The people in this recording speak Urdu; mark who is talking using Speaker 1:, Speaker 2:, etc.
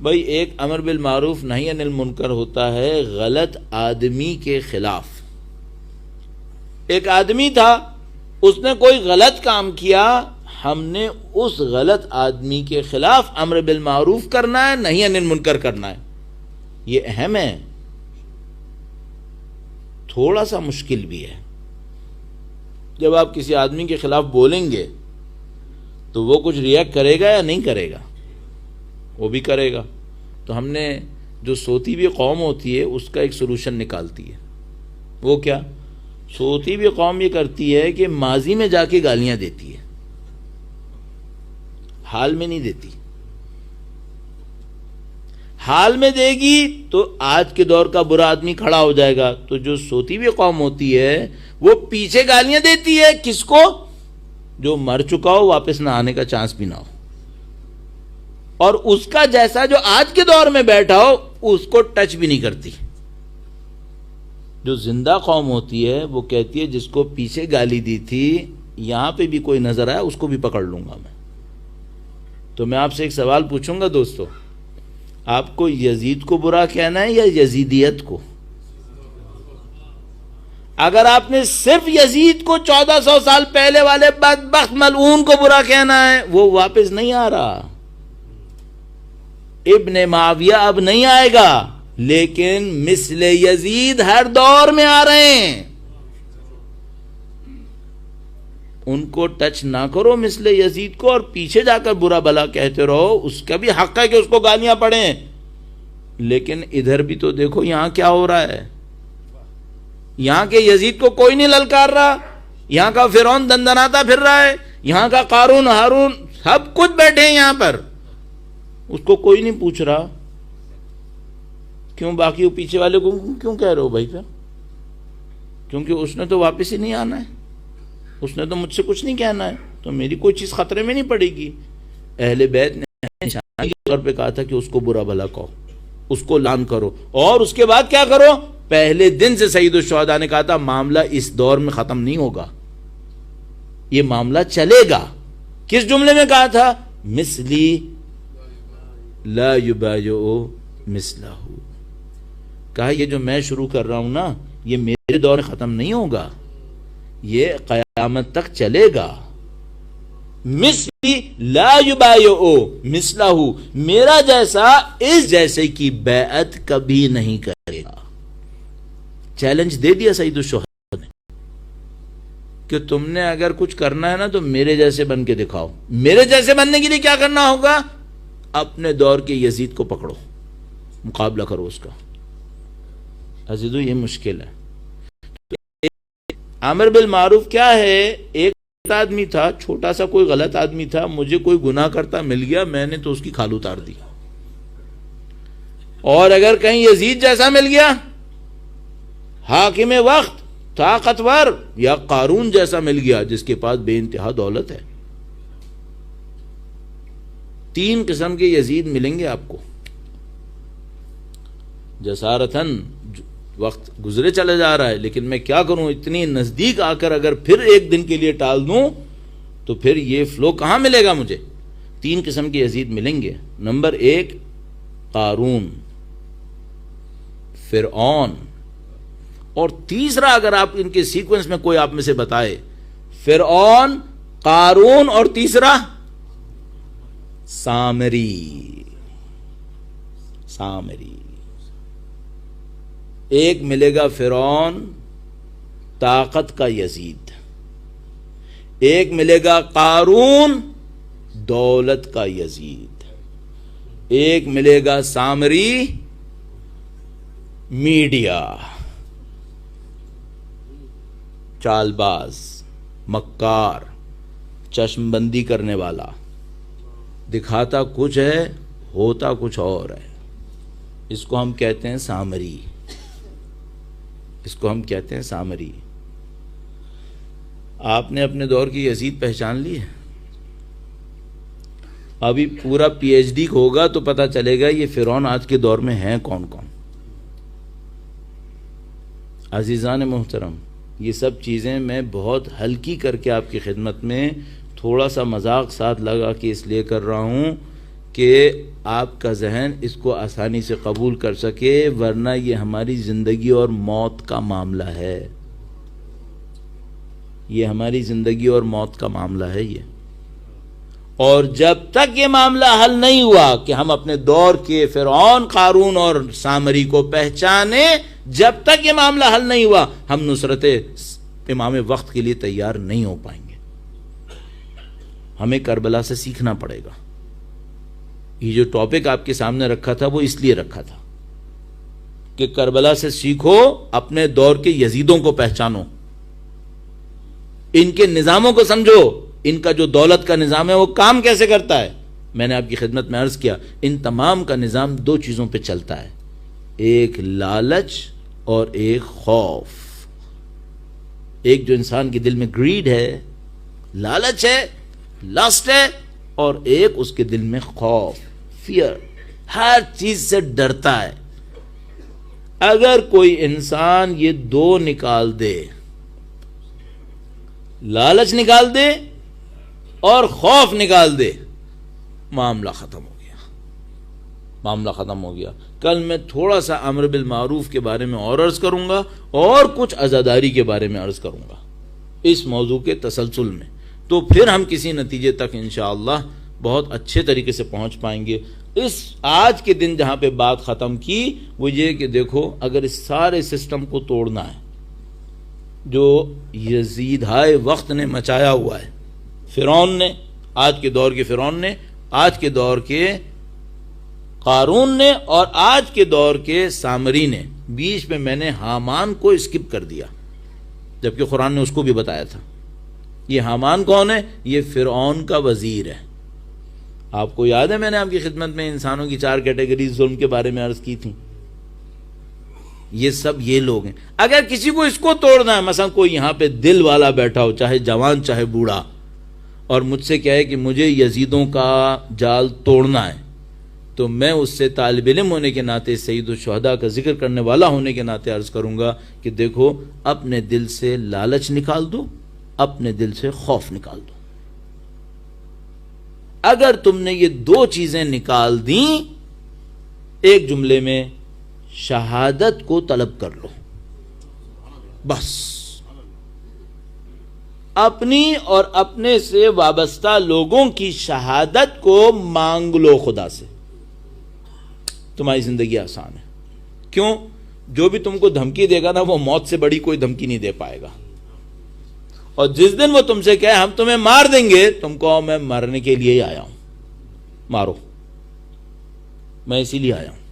Speaker 1: بھائی ایک امر بالمعروف نہی عن المنکر ہوتا ہے غلط آدمی کے خلاف. ایک آدمی تھا، اس نے کوئی غلط کام کیا، ہم نے اس غلط آدمی کے خلاف امر بالمعروف کرنا ہے، نہی عن المنکر کرنا ہے. یہ اہم ہے، تھوڑا سا مشکل بھی ہے. جب آپ کسی آدمی کے خلاف بولیں گے تو وہ کچھ ریئیکٹ کرے گا یا نہیں کرے گا؟ وہ بھی کرے گا. تو ہم نے جو سوتی ہوئی قوم ہوتی ہے اس کا ایک سلوشن نکالتی ہے. وہ کیا؟ سوتی ہوئی قوم یہ کرتی ہے کہ ماضی میں جا کے گالیاں دیتی ہے، حال میں نہیں دیتی. حال میں دے گی تو آج کے دور کا برا آدمی کھڑا ہو جائے گا. تو جو سوتی ہوئی قوم ہوتی ہے وہ پیچھے گالیاں دیتی ہے. کس کو؟ جو مر چکا ہو، واپس نہ آنے کا چانس بھی نہ ہو، اور اس کا جیسا جو آج کے دور میں بیٹھا ہو اس کو ٹچ بھی نہیں کرتی. جو زندہ قوم ہوتی ہے وہ کہتی ہے جس کو پیچھے گالی دی تھی یہاں پہ بھی کوئی نظر آیا اس کو بھی پکڑ لوں گا میں. تو میں آپ سے ایک سوال پوچھوں گا دوستو، آپ کو یزید کو برا کہنا ہے یا یزیدیت کو؟ اگر آپ نے صرف یزید کو 1400 سال پہلے والے بدبخت ملعون کو برا کہنا ہے، وہ واپس نہیں آ رہا. ابن معاویہ اب نہیں آئے گا، لیکن مثل یزید ہر دور میں آ رہے ہیں. ان کو ٹچ نہ کرو مثل یزید کو، اور پیچھے جا کر برا بلا کہتے رہو. اس کا بھی حق ہے کہ اس کو گالیاں پڑیں، لیکن ادھر بھی تو دیکھو یہاں کیا ہو رہا ہے. یہاں کے یزید کو کوئی نہیں للکار رہا، یہاں کا فرعون دندناتا پھر رہا ہے، یہاں کا قارون ہارون سب کچھ بیٹھے ہیں یہاں پر، اس کو کوئی نہیں پوچھ رہا. کیوں؟ باقی وہ پیچھے والے کو کیوں کہہ رہے ہو بھائی؟ پھر کیونکہ اس نے تو واپس ہی نہیں آنا ہے، اس نے تو مجھ سے کچھ نہیں کہنا ہے، تو میری کوئی چیز خطرے میں نہیں پڑے گی. اہل بیت نے نشانی کے طور پہ کہا تھا کہ اس کو برا بھلا کہو، اس کو لعن کرو، اور اس کے بعد کیا کرو؟ پہلے دن سے سید الشہداء نے کہا تھا معاملہ اس دور میں ختم نہیں ہوگا، یہ معاملہ چلے گا. کس جملے میں کہا تھا؟ مثلی لا یبایع مثلہ. کہا یہ جو میں شروع کر رہا ہوں نا یہ میرے دور میں ختم نہیں ہوگا، یہ قیامت تک چلے گا. مثلی لا یبایع مثلہ، میرا جیسا اس جیسے کی بیعت کبھی نہیں کرے گا. چیلنج دے دیا سید الشہداء نے کہ تم نے اگر کچھ کرنا ہے نا تو میرے جیسے بن کے دکھاؤ. میرے جیسے بننے کے لیے کیا کرنا ہوگا؟ اپنے دور کے یزید کو پکڑو، مقابلہ کرو اس کا. عزیزو یہ مشکل ہے. امر بالمعروف کیا ہے؟ ایک آدمی تھا، چھوٹا سا کوئی غلط آدمی تھا، مجھے کوئی گناہ کرتا مل گیا، میں نے تو اس کی کھال اتار دی. اور اگر کہیں یزید جیسا مل گیا، حاکم وقت، طاقتور، یا قارون جیسا مل گیا جس کے پاس بے انتہا دولت ہے. 3 قسم کے یزید ملیں گے آپ کو. جسارتاً وقت گزرے چلے جا رہا ہے، لیکن میں کیا کروں، اتنی نزدیک آ کر اگر پھر ایک دن کے لیے ٹال دوں تو پھر یہ فلو کہاں ملے گا مجھے. 3 قسم کے یزید ملیں گے. نمبر 1 قارون، فرعون، اور تیسرا اگر آپ ان کے سیکوینس میں کوئی آپ میں سے بتائے، فرعون، قارون، اور تیسرا سامری. ایک ملے گا فرعون طاقت کا یزید، ایک ملے گا قارون دولت کا یزید، ایک ملے گا سامری میڈیا، چال باز، مکار، چشم بندی کرنے والا، دکھاتا کچھ ہے ہوتا کچھ اور ہے. اس کو ہم کہتے ہیں سامری. آپ نے اپنے دور کی یزید پہچان لی ہے. ابھی پورا پی ایچ ڈی ہوگا تو پتا چلے گا یہ فرعون آج کے دور میں ہیں کون کون. عزیزان محترم، یہ سب چیزیں میں بہت ہلکی کر کے آپ کی خدمت میں تھوڑا سا مذاق ساتھ لگا کے اس لیے کر رہا ہوں کہ آپ کا ذہن اس کو آسانی سے قبول کر سکے، ورنہ یہ ہماری زندگی اور موت کا معاملہ ہے. یہ ہماری زندگی اور موت کا معاملہ ہے یہ. اور جب تک یہ معاملہ حل نہیں ہوا کہ ہم اپنے دور کے فرعون، قارون اور سامری کو پہچانے، جب تک یہ معاملہ حل نہیں ہوا ہم نصرت امام وقت کے لیے تیار نہیں ہو پائیں گے. ہمیں کربلا سے سیکھنا پڑے گا. یہ جو ٹاپک آپ کے سامنے رکھا تھا وہ اس لیے رکھا تھا کہ کربلا سے سیکھو، اپنے دور کے یزیدوں کو پہچانو، ان کے نظاموں کو سمجھو، ان کا جو دولت کا نظام ہے وہ کام کیسے کرتا ہے. میں نے آپ کی خدمت میں عرض کیا ان تمام کا نظام دو چیزوں پہ چلتا ہے، ایک لالچ اور ایک خوف. ایک جو انسان کے دل میں گریڈ ہے، لالچ ہے، لسٹ ہے، اور ایک اس کے دل میں خوف، فیئر، ہر چیز سے ڈرتا ہے. اگر کوئی انسان یہ دو نکال دے، لالچ نکال دے اور خوف نکال دے، معاملہ ختم ہو گیا. معاملہ ختم ہو گیا. کل میں تھوڑا سا امر بالمعروف کے بارے میں اور عرض کروں گا اور کچھ عزاداری کے بارے میں عرض کروں گا اس موضوع کے تسلسل میں، تو پھر ہم کسی نتیجے تک انشاءاللہ بہت اچھے طریقے سے پہنچ پائیں گے. اس آج کے دن جہاں پہ بات ختم کی وہ یہ کہ دیکھو اگر اس سارے سسٹم کو توڑنا ہے جو یزید ہائے وقت نے مچایا ہوا ہے، فرعون نے، آج کے دور کے فرعون نے، آج کے دور کے قارون نے، اور آج کے دور کے سامری نے. بیچ میں میں نے حامان کو اسکپ کر دیا جبکہ قرآن نے اس کو بھی بتایا تھا. یہ حامان کون ہے؟ یہ فرعون کا وزیر ہے. آپ کو یاد ہے میں نے آپ کی خدمت میں انسانوں کی 4 کیٹیگریز ظلم کے بارے میں عرض کی تھی. یہ سب یہ لوگ ہیں. اگر کسی کو اس کو توڑنا ہے، مثلا کوئی یہاں پہ دل والا بیٹھا ہو، چاہے جوان چاہے بوڑھا، اور مجھ سے کہے کہ مجھے یزیدوں کا جال توڑنا ہے، تو میں اس سے طالب علم ہونے کے ناطے، سید الشہداء کا ذکر کرنے والا ہونے کے ناطے عرض کروں گا کہ دیکھو اپنے دل سے لالچ نکال دو، اپنے دل سے خوف نکال دو. اگر تم نے یہ دو چیزیں نکال دیں، ایک جملے میں شہادت کو طلب کر لو. بس اپنی اور اپنے سے وابستہ لوگوں کی شہادت کو مانگ لو خدا سے، تمہاری زندگی آسان ہے. کیوں؟ جو بھی تم کو دھمکی دے گا نا وہ موت سے بڑی کوئی دھمکی نہیں دے پائے گا. اور جس دن وہ تم سے کہے ہم تمہیں مار دیں گے، تم کہو میں مرنے کے لیے ہی آیا ہوں، مارو، میں اسی لیے آیا ہوں.